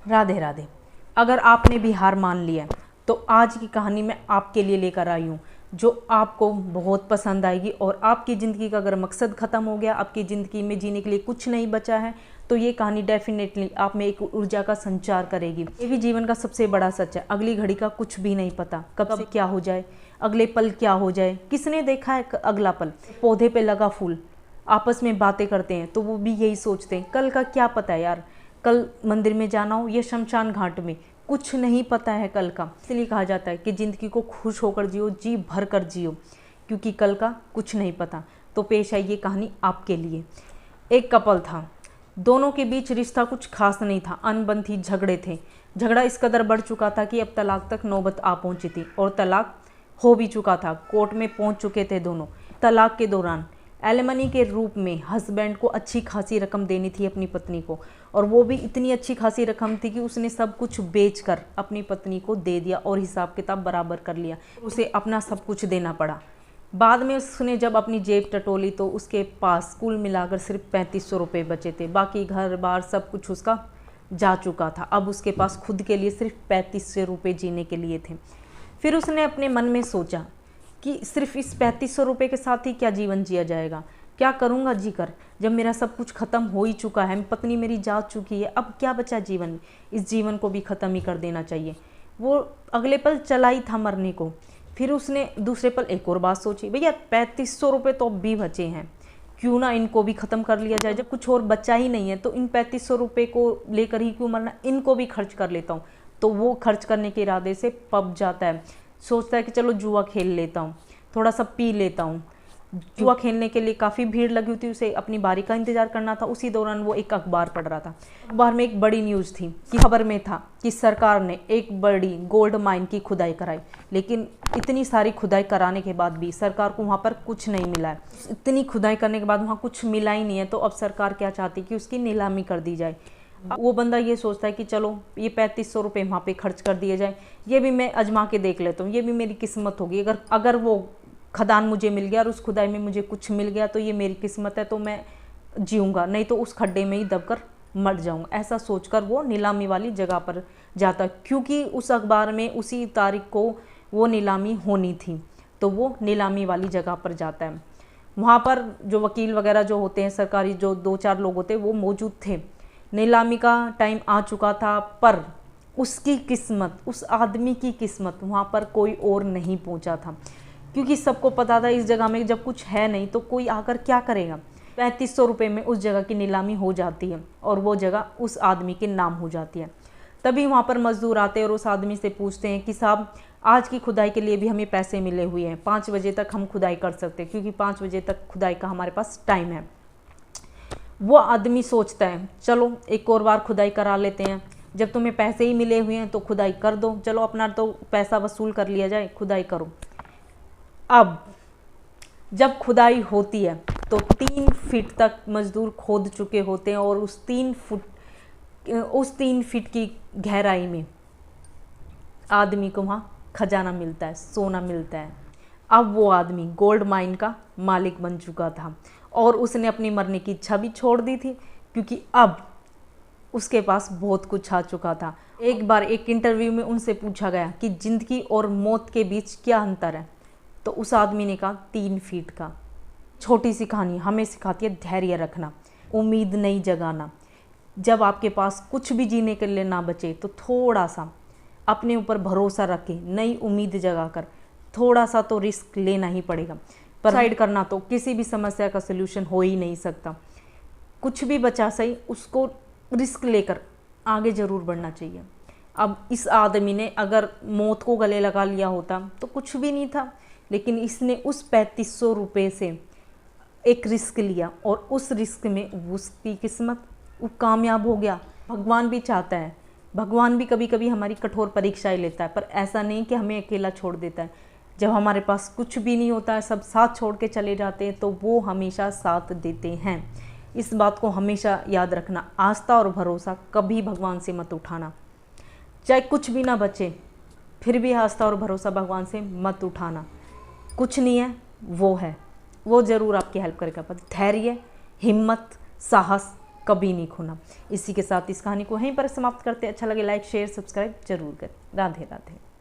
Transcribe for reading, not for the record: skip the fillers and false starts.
राधे राधे। अगर आपने भी हार मान लिया तो आज की कहानी मैं आपके लिए लेकर आई हूँ जो आपको बहुत पसंद आएगी। और आपकी ज़िंदगी का अगर मकसद ख़त्म हो गया, आपकी ज़िंदगी में जीने के लिए कुछ नहीं बचा है, तो ये कहानी डेफिनेटली आप में एक ऊर्जा का संचार करेगी। ये भी जीवन का सबसे बड़ा सच है, अगली घड़ी का कुछ भी नहीं पता, कब से क्या हो जाए, अगले पल क्या हो जाए। किसने देखा है अगला पल? पौधे पे लगा फूल, आपस में बातें करते हैं तो वो भी यही सोचते हैं कल का क्या पता है यार, कल मंदिर में जाना हो या शमशान घाट में, कुछ नहीं पता है कल का। इसलिए कहा जाता है कि ज़िंदगी को खुश होकर जियो, जी भर कर जियो, क्योंकि कल का कुछ नहीं पता। तो पेश है ये कहानी आपके लिए। एक कपल था, दोनों के बीच रिश्ता कुछ खास नहीं था, अनबन थी, झगड़े थे। झगड़ा इस कदर बढ़ चुका था कि अब तलाक तक नौबत आ पहुंची थी और तलाक हो भी चुका था, कोर्ट में पहुंच चुके थे दोनों। तलाक के दौरान एलिमनी के रूप में हस्बैंड को अच्छी खासी रकम देनी थी अपनी पत्नी को, और वो भी इतनी अच्छी खासी रकम थी कि उसने सब कुछ बेचकर अपनी पत्नी को दे दिया और हिसाब किताब बराबर कर लिया। उसे अपना सब कुछ देना पड़ा। बाद में उसने जब अपनी जेब टटोली तो उसके पास कुल मिलाकर सिर्फ 3500 रुपये बचे थे। बाकी घर बार सब कुछ उसका जा चुका था। अब उसके पास खुद के लिए सिर्फ 3500 रुपये जीने के लिए थे। फिर उसने अपने मन में सोचा कि सिर्फ इस 3500 रुपये के साथ ही क्या जीवन जिया जाएगा, क्या करूँगा जी कर, जब मेरा सब कुछ ख़त्म हो ही चुका है, पत्नी मेरी जा चुकी है, अब क्या बचा जीवन में, इस जीवन को भी ख़त्म ही कर देना चाहिए। वो अगले पल चला ही था मरने को। फिर उसने दूसरे पल एक और बात सोची, भैया 3500 रुपये तो अब भी बचे हैं, क्यों ना इनको भी ख़त्म कर लिया जाए। जब कुछ और बचा ही नहीं है तो इन 3500 रुपये को लेकर ही क्यों मरना, इनको भी खर्च कर लेता हूँ। तो वो खर्च करने के इरादे से पब जाता है, सोचता है कि चलो जुआ खेल लेता हूँ, थोड़ा सा पी लेता हूँ। जुआ खेलने के लिए काफ़ी भीड़ लगी हुई थी, उसे अपनी बारी का इंतजार करना था। उसी दौरान वो एक अखबार पढ़ रहा था। अखबार में एक बड़ी न्यूज़ थी कि खबर में था कि सरकार ने एक बड़ी गोल्ड माइन की खुदाई कराई, लेकिन इतनी सारी खुदाई कराने के बाद भी सरकार को वहाँ पर कुछ नहीं मिला है। इतनी खुदाई करने के बाद वहाँ कुछ मिला ही नहीं है, तो अब सरकार क्या चाहती कि उसकी नीलामी कर दी जाए। वो बंदा ये सोचता है कि चलो ये 3500 रुपये वहाँ पे खर्च कर दिए जाए, ये भी मैं अजमा के देख लेता हूँ, ये भी मेरी किस्मत होगी। अगर वो खदान मुझे मिल गया और उस खुदाई में मुझे कुछ मिल गया तो ये मेरी किस्मत है, तो मैं जीऊँगा, नहीं तो उस खड्डे में ही दबकर मर जाऊँगा। ऐसा सोचकर वो नीलामी वाली जगह पर जाता, क्योंकि उस अखबार में उसी तारीख को वो नीलामी होनी थी, तो वो नीलामी वाली जगह पर जाता है। वहाँ पर जो वकील वगैरह जो होते हैं, सरकारी जो 2-4 लोग होते हैं, वो मौजूद थे। नीलामी का टाइम आ चुका था, पर उसकी किस्मत, उस आदमी की किस्मत, वहाँ पर कोई और नहीं पहुँचा था, क्योंकि सबको पता था इस जगह में जब कुछ है नहीं तो कोई आकर क्या करेगा। 3500 रुपये में उस जगह की नीलामी हो जाती है और वो जगह उस आदमी के नाम हो जाती है। तभी वहाँ पर मजदूर आते हैं और उस आदमी से पूछते हैं कि साहब, आज की खुदाई के लिए भी हमें पैसे मिले हुए हैं, 5 बजे तक हम खुदाई कर सकते हैं, क्योंकि 5 बजे तक खुदाई का हमारे पास टाइम है। वो आदमी सोचता है चलो एक और बार खुदाई करा लेते हैं, जब तुम्हें पैसे ही मिले हुए हैं तो खुदाई कर दो, चलो अपना तो पैसा वसूल कर लिया जाए, खुदाई करो। अब जब खुदाई होती है तो 3 फीट तक मजदूर खोद चुके होते हैं और उस 3 फीट की गहराई में आदमी को वहाँ खजाना मिलता है, सोना मिलता है। अब वो आदमी गोल्ड माइन का मालिक बन चुका था और उसने अपनी मरने की इच्छा भी छोड़ दी थी, क्योंकि अब उसके पास बहुत कुछ आ चुका था। एक बार एक इंटरव्यू में उनसे पूछा गया कि ज़िंदगी और मौत के बीच क्या अंतर है, तो उस आदमी ने कहा 3 फीट का। छोटी सी कहानी हमें सिखाती है धैर्य रखना, उम्मीद नहीं जगाना। जब आपके पास कुछ भी जीने के लिए ना बचे तो थोड़ा सा अपने ऊपर भरोसा रख के नई उम्मीद जगाकर थोड़ा सा तो रिस्क लेना ही पड़ेगा। पर सुसाइड करना तो किसी भी समस्या का सलूशन हो ही नहीं सकता। कुछ भी बचा सही, उसको रिस्क लेकर आगे ज़रूर बढ़ना चाहिए। अब इस आदमी ने अगर मौत को गले लगा लिया होता तो कुछ भी नहीं था, लेकिन इसने उस 3500 रुपये से एक रिस्क लिया और उस रिस्क में उसकी किस्मत वो कामयाब हो गया। भगवान भी चाहता है, भगवान भी कभी कभी हमारी कठोर परीक्षाएं लेता है, पर ऐसा नहीं कि हमें अकेला छोड़ देता है। जब हमारे पास कुछ भी नहीं होता है, सब साथ छोड़ के चले जाते हैं, तो वो हमेशा साथ देते हैं। इस बात को हमेशा याद रखना, आस्था और भरोसा कभी भगवान से मत उठाना। चाहे कुछ भी ना बचे फिर भी आस्था और भरोसा भगवान से मत उठाना। कुछ नहीं है, वो है, वो ज़रूर आपकी हेल्प करेगा। पर धैर्य, हिम्मत, साहस कभी नहीं खोना। इसी के साथ इस कहानी को यहीं पर समाप्त करते हैं। अच्छा लगे लाइक शेयर सब्सक्राइब जरूर करें। राधे राधे।